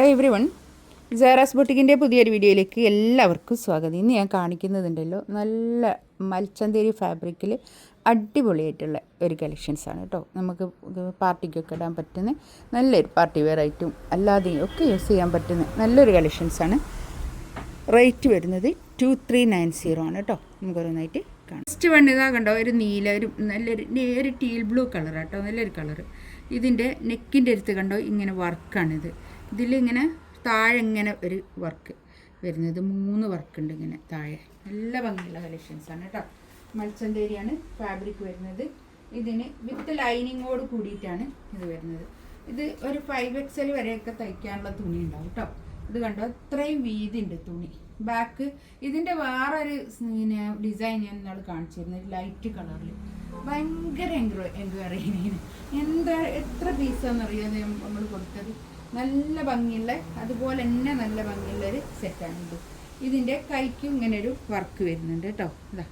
Hi every one, Sara's ബൊട്ടിക്കിൻ്റെ പുതിയൊരു വീഡിയോയിലേക്ക് എല്ലാവർക്കും സ്വാഗതം. ഇന്ന് ഞാൻ കാണിക്കുന്നതുണ്ടല്ലോ നല്ല മൽച്ചന്തേരി ഫാബ്രിക്കിൽ അടിപൊളിയായിട്ടുള്ള ഒരു കളക്ഷൻസാണ് കേട്ടോ. നമുക്ക് പാർട്ടിക്കൊക്കെ ഇടാൻ പറ്റുന്ന നല്ലൊരു പാർട്ടി വെയർ ആയിട്ടും അല്ലാതെയും ഒക്കെ യൂസ് ചെയ്യാൻ പറ്റുന്ന നല്ലൊരു കളക്ഷൻസാണ്. റേറ്റ് വരുന്നത് 2390 ആണ് കേട്ടോ. നമുക്കൊരോന്നായിട്ട് കാണാം. ഫസ്റ്റ് വൺ ഇതാ കണ്ടോ, ഒരു നീല ഒരു ടീൽ ബ്ലൂ കളർ കേട്ടോ, നല്ലൊരു കളർ. ഇതിൻ്റെ നെക്കിൻ്റെ അടുത്ത് കണ്ടോ ഇങ്ങനെ വർക്കാണിത്. ഇതിലിങ്ങനെ താഴെ ഇങ്ങനെ ഒരു വർക്ക് വരുന്നത്, 3 വർക്കുണ്ട് ഇങ്ങനെ താഴെ. നല്ല ഭംഗിയുള്ള കളക്ഷൻസാണ് കേട്ടോ. മൽച്ചന്തേരിയാണ് ഫാബ്രിക് വരുന്നത്. ഇതിന് വിത്ത് ലൈനിങ്ങോട് കൂടിയിട്ടാണ് ഇത് വരുന്നത്. ഇത് ഒരു 5XL വരെയൊക്കെ തയ്ക്കാനുള്ള തുണി ഉണ്ടാവും കേട്ടോ. ഇത് കണ്ടോ, അത്രയും വീതി ഉണ്ട് തുണി. ബാക്ക് ഇതിൻ്റെ വേറൊരു ഡിസൈൻ ഞാൻ ഇന്നാൾ കാണിച്ചിരുന്നത് ലൈറ്റ് കളറിൽ, ഭയങ്കര എൻക്വയറി. എന്താ എത്ര പീസാണെന്നറിയാതെ നമ്മൾ കൊടുത്തത്. നല്ല ഭംഗിയുള്ള, അതുപോലെ തന്നെ നല്ല ഭംഗിയുള്ളൊരു സെറ്റാണിത്. ഇതിൻ്റെ കൈക്കും ഇങ്ങനെ ഒരു വർക്ക് വരുന്നുണ്ട് കേട്ടോ. ഇതാ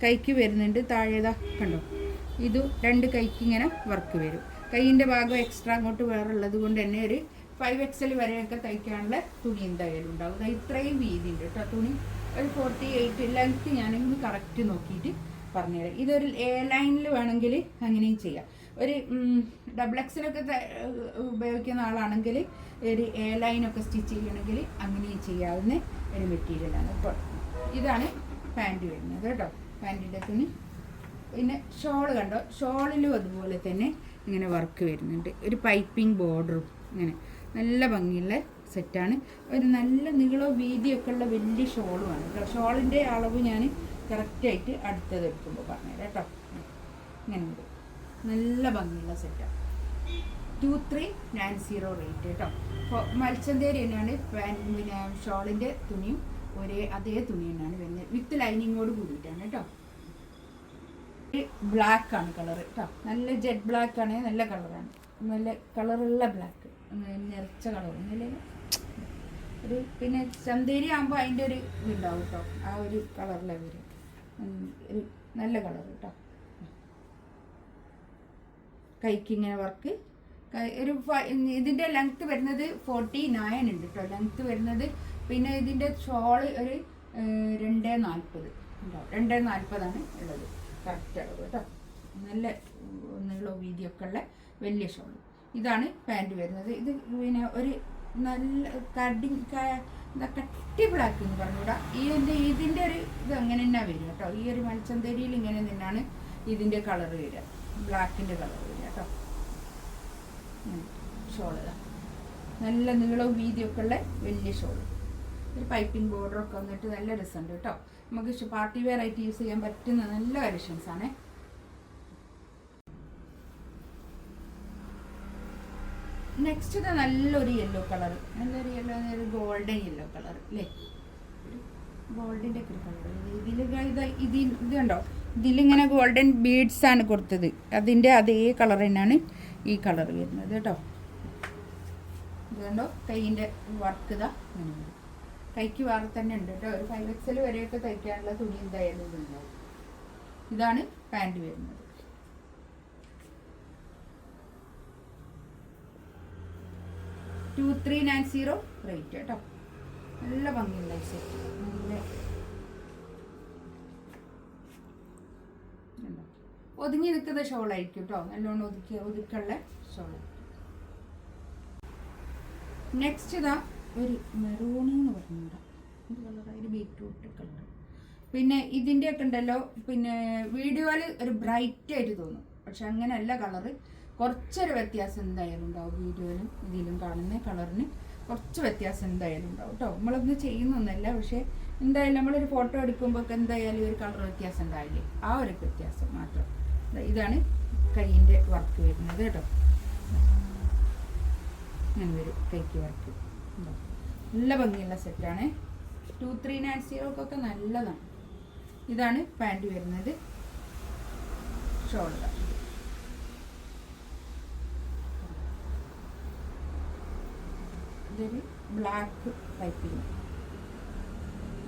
കൈക്ക് വരുന്നുണ്ട്, താഴേതാ കണ്ടോ, ഇത് 2 കൈക്ക് ഇങ്ങനെ വർക്ക് വരും. കൈയിൻ്റെ ഭാഗം എക്സ്ട്രാ അങ്ങോട്ട് വേറെ ഉള്ളത് കൊണ്ട് തന്നെ ഒരു 5XL വരെയൊക്കെ തയ്ക്കാനുള്ള തുണി എന്തായാലും ഉണ്ടാവും. ഇത്രയും വീതി ഉണ്ട് കേട്ടോ തുണി. ഒരു 48 ലെങ്ത്ത് ഞാനിന്ന് കറക്റ്റ് നോക്കിയിട്ട് പറഞ്ഞുതരാം. ഇതൊരു എ ലൈനിൽ വേണമെങ്കിൽ അങ്ങനെയും ചെയ്യാം. ഒരു XXLൊക്കെ ഉപയോഗിക്കുന്ന ആളാണെങ്കിൽ ഒരു എ ലൈനൊക്കെ സ്റ്റിച്ച് ചെയ്യണമെങ്കിൽ അങ്ങനെയും ചെയ്യാവുന്ന ഒരു മെറ്റീരിയലാണ്. ഇപ്പോൾ ഇതാണ് പാൻറ്റ് വരുന്നത് കേട്ടോ, പാൻറ്റിൻ്റെ തുണി. പിന്നെ ഷോൾ കണ്ടോ, ഷോളിലും അതുപോലെ തന്നെ ഇങ്ങനെ വർക്ക് വരുന്നുണ്ട്. ഒരു പൈപ്പിംഗ് ബോർഡറും ഇങ്ങനെ നല്ല ഭംഗിയുള്ള സെറ്റാണ്. ഒരു നല്ല നീളവും വീതിയൊക്കെ ഉള്ള വലിയ ഷോളുമാണ് കേട്ടോ. ഷോളിൻ്റെ അളവ് ഞാൻ കറക്റ്റായിട്ട് അടുത്തത് എടുക്കുമ്പോൾ പറഞ്ഞുതരാം കേട്ടോ. ഇങ്ങനെ ഉണ്ട്, നല്ല ഭംഗിയുള്ള സെറ്റാണ്. 2390 റേറ്റ് കേട്ടോ. മൽച്ചന്തേരി തന്നെയാണ് പിന്നെ ഷോളിൻ്റെ തുണിയും അതേ തുണി തന്നെയാണ് വരുന്നത്. വിത്ത് ലൈനിങ്ങോട് കൂടിയിട്ടാണ് കേട്ടോ. ബ്ലാക്ക് ആണ് കളർ കേട്ടോ, നല്ല ജെറ്റ് ബ്ലാക്ക് ആണ്, നല്ല കളറാണ്, നല്ല കളറുള്ള ബ്ലാക്ക്, നിറച്ച കളർ. ഒരു പിന്നെ ചന്തേരി ആകുമ്പോൾ അതിൻ്റെ ഒരു ഇതുണ്ടാവും കേട്ടോ, ആ ഒരു കളറിലാണ് വരും. ഒരു നല്ല കളർ കേട്ടോ. കൈക്ക് ഇങ്ങനെ വർക്ക്. ഒരു ഇതിൻ്റെ ലെങ്ത്ത് വരുന്നത് 49 ഉണ്ട് കേട്ടോ ലെങ്ത്ത് വരുന്നത്. പിന്നെ ഇതിൻ്റെ ഷോള് ഒരു 240 ഉണ്ടാവും, 240 ഉള്ളത് കറക്റ്റ് അളവ് കേട്ടോ. നല്ല നീളവും വീതിയൊക്കെ ഉള്ള വലിയ ഷോള്. ഇതാണ് പാൻറ്റ് വരുന്നത്. ഇത് പിന്നെ ഒരു നല്ല കട്ടി ബ്ലാക്ക് എന്ന് പറഞ്ഞുകൂടാ. ഇതിൻ്റെ ഒരു ഇത് അങ്ങനെ തന്നെ വരും കേട്ടോ. ഈ ഒരു മൽച്ചന്തേരിയിൽ ഇങ്ങനെ തന്നെയാണ് ഇതിൻ്റെ കളർ വരിക, ബ്ലാക്കിൻ്റെ കളർ വരിക കേട്ടോ. ഷോള് നല്ല നീളവും വീതിയൊക്കെ ഉള്ള വലിയ ഷോള്. ഒരു പൈപ്പിംഗ് ബോർഡറൊക്കെ വന്നിട്ട് നല്ല രസമുണ്ട് കേട്ടോ. നമുക്ക് പാർട്ടി വെയർ ആയിട്ട് യൂസ് ചെയ്യാൻ പറ്റുന്ന നല്ല കളക്ഷൻസാണ്. നെക്സ്റ്റ് ഇത് നല്ലൊരു യെല്ലോ കളർ, നല്ലൊരു യെല്ലോ, ഒരു ഗോൾഡൻ യെല്ലോ കളർ അല്ലേ, ഒരു ഗോൾഡിൻ്റെ ഒക്കെ ഒരു കളർ. ഇത് കണ്ടോ, ഇതിലിങ്ങനെ ഗോൾഡൻ ബീഡ്സ് ആണ് കൊടുത്തത്. അതിൻ്റെ അതേ കളർ തന്നെയാണ് ഈ കളർ വരുന്നത് കേട്ടോ. ഇത് കണ്ടോ, കൈയിൻ്റെ വർക്ക് ഇതാ അങ്ങനെ കൈക്ക് വേറെ തന്നെ ഉണ്ട് കേട്ടോ. ഒരു 5XL വരെയൊക്കെ തയ്ക്കാനുള്ള തുണി എന്തായാലും ഇതുണ്ടാവും. ഇതാണ് പാൻറ്റ് വരുന്നത്. $2390 റേറ്റ് കേട്ടോ. നല്ല ഭംഗിയുള്ള സെറ്റ്, നല്ല ഒതുങ്ങി നിൽക്കുന്ന ഷോളായിരിക്കും കേട്ടോ. നല്ലോണം ഒതുക്കുള്ള ഷോളായിരിക്കും. നെക്സ്റ്റ് ഇതാ ഒരു മെറൂൺ എന്ന് പറഞ്ഞുകൂടാ, എന്ത് കളറാണ്, ഒരു ബീറ്റ്റൂട്ട് കളർ. പിന്നെ ഇതിൻ്റെ ഒക്കെ ഉണ്ടല്ലോ, പിന്നെ വീഡിയോയിൽ ഒരു ബ്രൈറ്റ് ആയിട്ട് തോന്നും, പക്ഷെ അങ്ങനെയല്ല കളറ്. കുറച്ചൊരു വ്യത്യാസം എന്തായാലും ഉണ്ടാവും. വീഡിയോയിലും ഇതിലും കാണുന്ന കളറിന് കുറച്ച് വ്യത്യാസം എന്തായാലും ഉണ്ടാവും കേട്ടോ. നമ്മളൊന്നും ചെയ്യുന്നൊന്നുമല്ല, പക്ഷേ എന്തായാലും നമ്മളൊരു ഫോട്ടോ എടുക്കുമ്പോൾ എന്തായാലും ഒരു കളർ വ്യത്യാസം ഉണ്ടാവില്ലേ, ആ ഒരു വ്യത്യാസം മാത്രം. ഇതാണ് കൈയിൻ്റെ വർക്ക് വരുന്നത് കേട്ടോ. അങ്ങനെ വരും കൈക്ക് വർക്ക്. നല്ല ഭംഗിയുള്ള സെറ്റാണ്. 2390 നല്ലതാണ്. ഇതാണ് പാൻറ്റ് വരുന്നത്. ഷോൾഡർ ഇതൊരു ബ്ലാക്ക് പൈപ്പിങ്,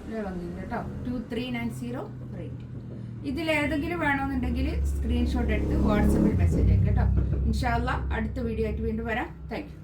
നല്ല ഭംഗിയുണ്ട് കേട്ടോ. 2390 റേറ്റ്. ഇതിലേതെങ്കിലും വേണമെന്നുണ്ടെങ്കിൽ സ്ക്രീൻഷോട്ട് എടുത്ത് വാട്സപ്പിൽ മെസ്സേജ് അയക്കാം കേട്ടോ. ഇൻഷാ അല്ലാഹ് അടുത്ത വീഡിയോ ആയിട്ട് വീണ്ടും വരാം. Thank you.